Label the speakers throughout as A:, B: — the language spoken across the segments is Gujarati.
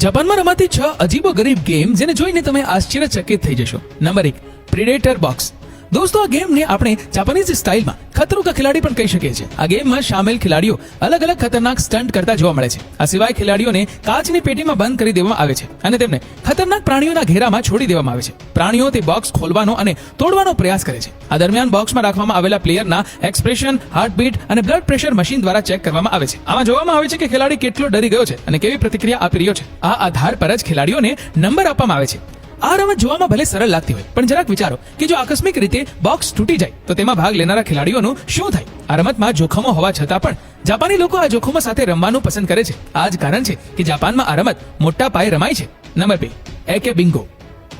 A: જાપાનમાં રમાતી 6 અજીબો ગરીબ ગેમ જેને જોઈને તમે આશ્ચર્યચકિત થઈ જશો. Number 1, predator box. દોસ્તો, આ ગેમને આપણે જાપાનીઝ સ્ટાઇલમાં ખતરો કા ખિલાડી પણ કહી શકીએ છીએ. આ ગેમમાં સામેલ ખેલાડીઓ અલગ અલગ ખતરનાક સ્ટન્ટ કરતા જોવા મળે છે. આ સિવાય ખેલાડીઓને કાચની પેટીમાં બંધ કરી દેવામાં આવે છે અને તેમને ખતરનાક પ્રાણીઓના ઘેરામાં છોડી દેવામાં આવે છે. પ્રાણીઓ તે બોક્સ ખોલવાનો અને તોડવાનો પ્રયાસ કરે છે. આ દરમિયાન બોક્સમાં રાખવામાં આવેલા પ્લેયરના એક્સપ્રેશન, હાર્ટબીટ અને બ્લડ પ્રેશર મશીન દ્વારા ચેક કરવામાં આવે છે. આમાં જોવામાં આવે છે કે ખેલાડી કેટલો ડરી ગયો છે અને કેવી પ્રતિક્રિયા આપી રહ્યો છે. આ આધાર પર જ ખેલાડીઓને નંબર આપવામાં આવે છે. આ રમત જોવામાં ભલે સરળ લાગતી હોય, પણ જરાક વિચારો કે જો આકસ્મિક રીતે બોક્સ તૂટી જાય તો તેમાં ભાગ લેનારા ખેલાડીઓનું શું થાય. આ રમતમાં જોખમો હોવા છતાં પણ જાપાની લોકો આ જોખમો સાથે રમવાનું પસંદ કરે છે. આ જ કારણ છે કે જાપાનમાં આ રમત મોટા પાયે રમાય છે. નંબર 2, એકે બિંગો.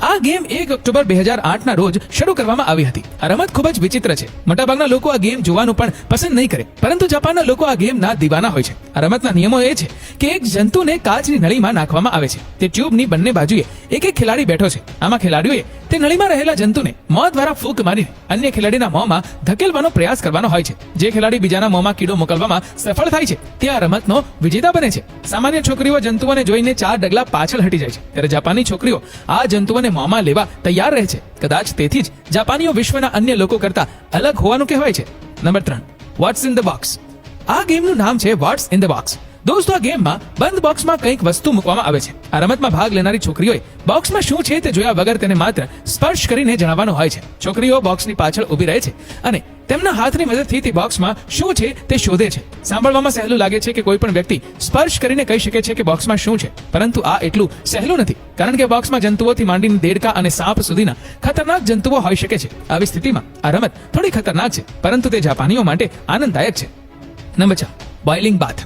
A: આ ગેમ 1 ઓક્ટોબર 2008 ના રોજ શરૂ કરવામાં આવી હતી. આ રમત ખૂબ જ વિચિત્ર છે. મોટાભાગના લોકો આ ગેમ જોવાનું પણ પસંદ નહીં કરે, પરંતુ જાપાનના લોકો આ ગેમના દીવાના હોય છે. આ રમતના નિયમો એ છે કે એક જંતુને કાચની નળીમાં નાખવામાં આવે છે. તે ટ્યુબની બંને બાજુએ એક ખેલાડી બેઠો છે. આમાં ખેલાડીઓએ તે નળીમાં રહેલા જંતુને મોં દ્વારા ફૂંક મારીને અન્ય ખેલાડીના મોંમાં ધકેલવાનો પ્રયાસ કરવાનો હોય છે. જે ખેલાડી બીજાના મોંમાં કીડો મોકલવામાં સફળ થાય છે તે આ રમતનો વિજેતા બને છે. સામાન્ય છોકરીઓ જંતુઓને જોઈને 4 ડગલા પાછળ હટી જાય છે, ત્યારે જાપાની છોકરીઓ આ જંતુઓને મોંમાં લેવા તૈયાર રહે છે. કદાચ તેથી જ જાપાનીઓ વિશ્વના અન્ય લોકો કરતા અલગ હોવાનું કહેવાય છે. Number 3, what's in the box. આ ગેમનું નામ છે વોટ્સ ઇન ધ બોક્સ. દોસ્તો, આ ગેમમાં બંધ બોક્સમાં કંઈક વસ્તુ મૂકવામાં આવે છે. આ રમતમાં ભાગ લેનારી છોકરીઓએ બોક્સમાં શું છે તે જોયા વગર તેને માત્ર સ્પર્શ કરીને જણાવવાનું હોય છે. છોકરીઓ બોક્સની પાછળ ઊભી રહે છે અને તેમના હાથની મદદથી તે બોક્સમાં શું છે તે શોધે છે. સાંભળવામાં સહેલું લાગે છે કે કોઈ પણ વ્યક્તિ સ્પર્શ કરીને કહી શકે છે કે બોક્સમાં શું છે, પરંતુ આ એટલું સહેલું નથી, કારણ કે બોક્સમાં જંતુઓથી માંડીને દેડકા અને સાપ સુધીના ખતરનાક જંતુઓ હોઈ શકે છે. આવી સ્થિતિમાં આ રમત થોડી ખતરનાક છે, પરંતુ તે જાપાનીઓ માટે આનંદદાયક છે. નંબર 4, બોઇલિંગ બાથ.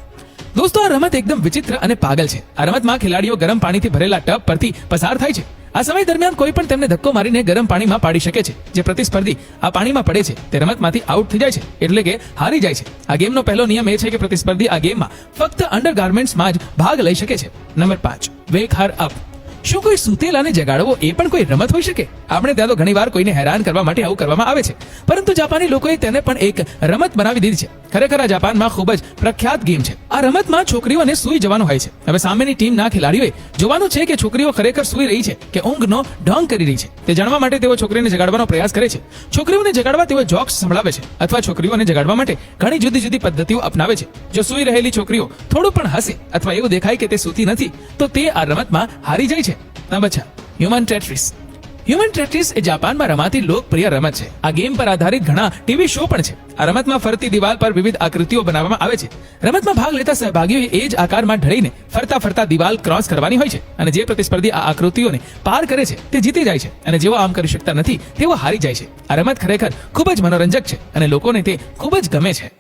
A: દોસ્તો, આ રમત એકદમ વિચિત્ર અને પાગલ છે. આ રમતમાં ખેલાડીઓ ગરમ પાણીથી ભરેલા ટબ પરથી પસાર થાય છે. આ સમય દરમિયાન કોઈ પણ તેમને ધક્કો મારીને ગરમ પાણીમાં પાડી શકે છે. જે પ્રતિસ્પર્ધી આ પાણીમાં પડે છે તે રમતમાંથી આઉટ થઈ જાય છે, એટલે કે હારી જાય છે. આ ગેમનો પહેલો નિયમ એ છે કે પ્રતિસ્પર્ધી આ ગેમમાં ફક્ત અંડરગાર્મેન્ટ્સમાં જ ભાગ લઈ શકે છે. નંબર 5, વેક હર અપ. શું કોઈ સૂતેલાને જગાડવો એ પણ કોઈ રમત હોઈ શકે? આપણે ત્યાં તો ઘણીવાર કોઈને હેરાન કરવા માટે આવું કરવામાં આવે છે, પરંતુ જાપાની લોકોએ તેને પણ એક રમત બનાવી દીધી છે. ખરેખર આ જાપાનમાં ખૂબ જ પ્રખ્યાત ગેમ છે. આ રમતમાં છોકરીઓને સૂઈ જવાનું હોય છે. હવે સામેની ટીમના ખેલાડીઓએ જોવાનું છે કે છોકરીઓ ખરેખર સૂઈ રહી છે કે ઊંઘનો ઢોંગ કરી રહી છે. તે જાણવા માટે તેઓ છોકરીને જગાડવાનો પ્રયાસ કરે છે. છોકરીઓને જગાડવા તેઓ જોક્સ સંભળાવે છે અથવા છોકરીઓને જગાડવા માટે ઘણી જુદી જુદી પદ્ધતિઓ અપનાવે છે. જો સૂઈ રહેલી છોકરીઓ થોડું પણ હસે અથવા એવું દેખાય કે તે સૂતી નથી તો તે આ રમતમાં હારી જાય છે. Number 6, human Tetris. Human Tetris એ જાપાનમાં રમાતી લોકપ્રિય રમત છે. આ ગેમ પર આધારિત ઘણા ટીવી શો પણ છે. આ રમતમાં ફરતી દિવાલ પર વિવિધ આકૃતિઓ બનાવવામાં આવે છે. રમતમાં ભાગ લેતા સહભાગીઓએ એ જ આકારમાં ઢળીને ફરતા ફરતા દિવાલ ક્રોસ કરવાની હોય છે, અને જે પ્રતિસ્પર્ધી આ આકૃતિઓને પાર કરે છે તે જીતી જાય છે, અને જેઓ આમ કરી શકતા નથી તેઓ હારી જાય છે. આ રમત ખરેખર ખૂબ જ મનોરંજક છે અને લોકોને તે ખૂબ જ ગમે છે.